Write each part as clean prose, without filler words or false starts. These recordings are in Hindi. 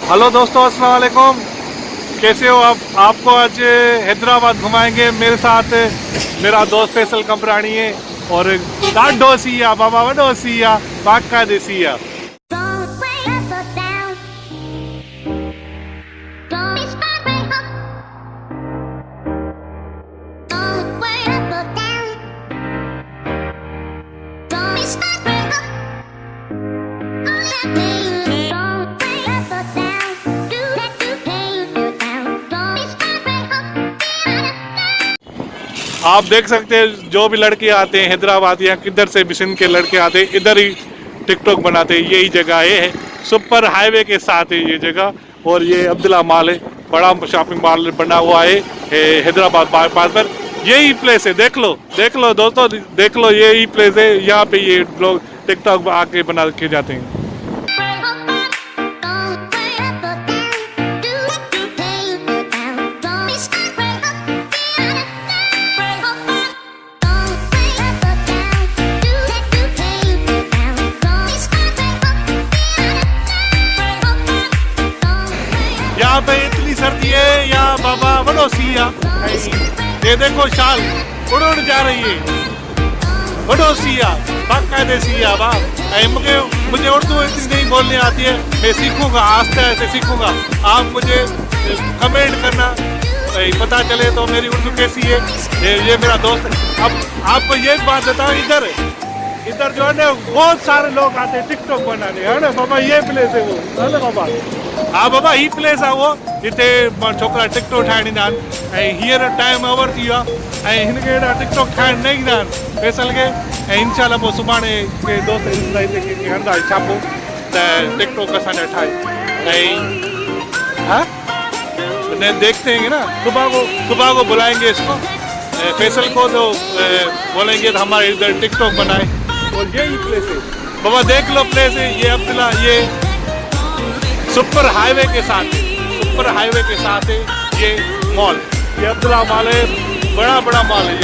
हेलो दोस्तों, अस्सलाम वालेकुम। कैसे हो आप? आपको आज हैदराबाद घुमाएंगे। मेरे साथ मेरा दोस्त फैसल कंपरानी है और ॾाढो सिया बाबा वॾो सिया बाक़ाइदे सिया। आप देख सकते हैं जो भी लड़के आते हैं हैदराबाद या किधर से भी सिंध के लड़के आते हैं, इधर ही टिकटॉक बनाते हैं। यही जगह है, सुपर हाईवे के साथ है ये जगह। और ये अब्दुल्ला मॉल है, बड़ा शॉपिंग मॉल बना हुआ है हैदराबाद बाईपास पर। यही प्लेस है, देख लो दोस्तों, देख लो यही प्लेस है। यहाँ पे ये लोग टिकटॉक आके बना के जाते हैं। यहाँ पे इतनी सर्दी है, यहाँ बाबा वडो सिया। ये देखो शाल उड़ उड़ जा रही है, वडो सिया बाकायदे सिया बा। मुझे उर्दू इतनी नहीं बोलनी आती है, मैं सीखूंगा, आस्ते आस्ते सीखूंगा। आप मुझे कमेंट करना, पता चले तो मेरी उर्दू कैसी है। ये मेरा दोस्त है। अब आपको ये बात बताओ, इधर जो है ना बहुत सारे लोग आते हैं टिकटॉक बनाने, है ना बाबा। ये प्लेस है वो, है ना बाबा। हाँ बाबा, ही प्लेस आहे वो जिते छोकिरा टिकटॉक ठाहिण ईंदा आहिनि। ऐं हींअर टाइम ओवर थी वियो आहे ऐं हिनखे हेॾा टिकटॉक ठाहिण न ईंदा आहिनि फैसल खे। ऐं इंशाल्लाह पोइ सुभाणे के दोस्त हिते हणंदा छापो त टिकटॉक असांजा ठाहे। ऐं हाँ देखते हैं ना, सुबह को बुलाएंगे इसको, फैसल को, तो बोलेंगे तो हमारे इधर टिकटॉक बनाए। और यही प्लेस है बाबा, देख लो प्लेस है ये अब्दुल्ला। ये सुपर हाईवे के साथ है ये मॉल। ये अब्दुल्ला मॉल है, बड़ा मॉल है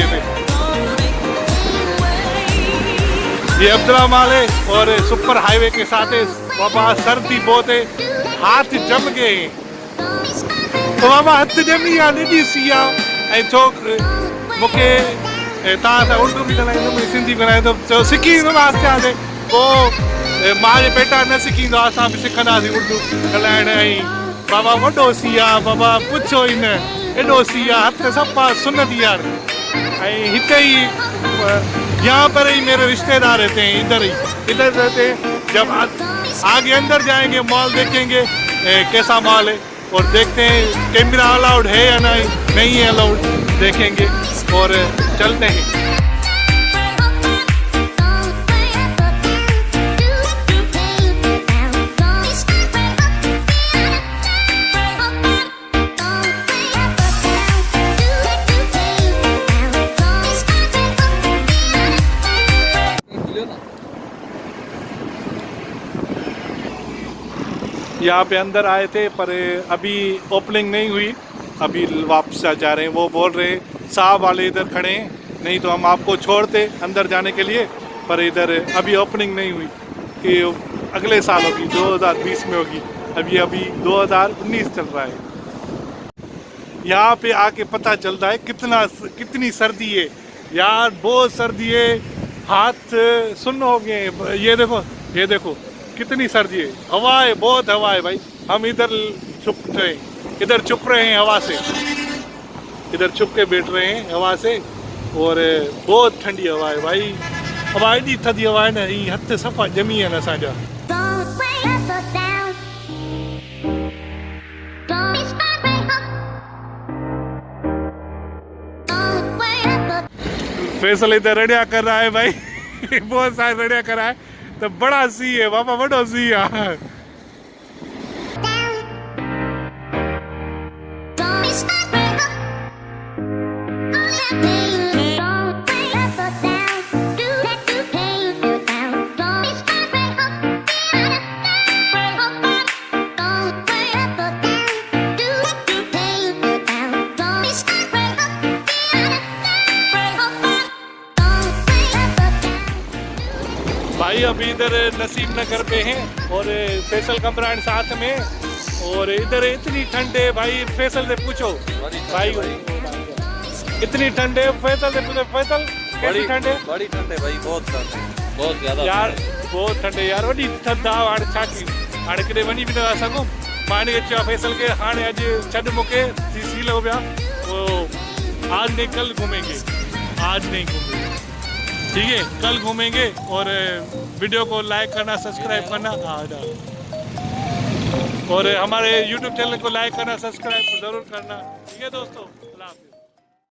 ये अब्दुल्ला मॉल है और सुपर हाईवे के साथ है। बाबा सर्दी बहुत है, हाथ जम गए तो बाबा हथ जमी आहे ॾिसी सिया। ऐं मूंखे तव्हां सां उर्दू बि ॻाल्हाईंदुमि, सिंधी ॻाल्हाईंदुमि, चयो सिखी ईंदुमि आस्ते आस्ते। पोइ मां जे पेटा न सिखींदो, असां बि सिखंदासीं उर्दू ॻाल्हाइण। ऐं बाबा वॾो सिया बाबा, पुछो ई न, एॾो सिया, हथ सफ़ा सुनत यार। ऐं हिते ही यहाँ पर ही मेरे रिश्तेदार रहते हैं, इधर रहते हैं। जब आगे अंदर जाएंगे मॉल देखेंगे कैसा मॉल है, और देखते हैं कैमरा अलाउड है या नहीं है अलाउड, देखेंगे और चलते हैं। यहाँ पे अंदर आए थे पर अभी ओपनिंग नहीं हुई, अभी वापस जा रहे हैं। वो बोल रहे हैं साहब वाले इधर खड़े हैं, नहीं तो हम आपको छोड़ते अंदर जाने के लिए, पर इधर अभी ओपनिंग नहीं हुई कि अगले साल होगी, 2020 में होगी। अभी 2019 चल रहा है। यहाँ पे आके पता चलता है कितनी सर्दी है यार, बहुत सर्दी है, हाथ सुन्न हो गए। ये देखो कितनी सर्दी है, हवा है, बहुत हवा है भाई। हम इधर चुप रहे हैं हवा से, इधर छुप के बैठ रहे हैं हवा से। और बहुत ठंडी हवा है भाई, हवा एॾी थधी हवा है ना, ही हथ सफ़ा जमी आहिनि असांजा। फैसल इधर रड़िया कर रहा है भाई बहुत सारे रड़िया कर रहा है, तो बड़ा सी है बाबा, वडो सी है। भाई अभी इधर नसीम नगर पे हैं और फैसल कंपरान साथ में। और इधर इतनी ठंडे भाई फैसल से पूछो भाई, इतनी ठंडे फैसल से पूछो, फैसल कैसी ठंडे? बड़ी ठंडे भाई, बहुत ठंडे, बहुत ज्यादा यार, बहुत ठंडे यार, वॾी थधा हाणे छा कयूं, हाणे किथे वञी बि नथा सघूं। मां हिनखे चयो फैसल खे हाणे अॼु छॾ मूंखे, सी लॻो पिया, वो आज नहीं कल घूमेंगे, आज नहीं घूमेंगे, ठीक है, कल घूमेंगे। और वीडियो को लाइक करना, सब्सक्राइब करना, और हमारे YouTube चैनल को लाइक करना, सब्सक्राइब जरूर करना, ठीक है दोस्तों, अल्लाह हाफ़िज़।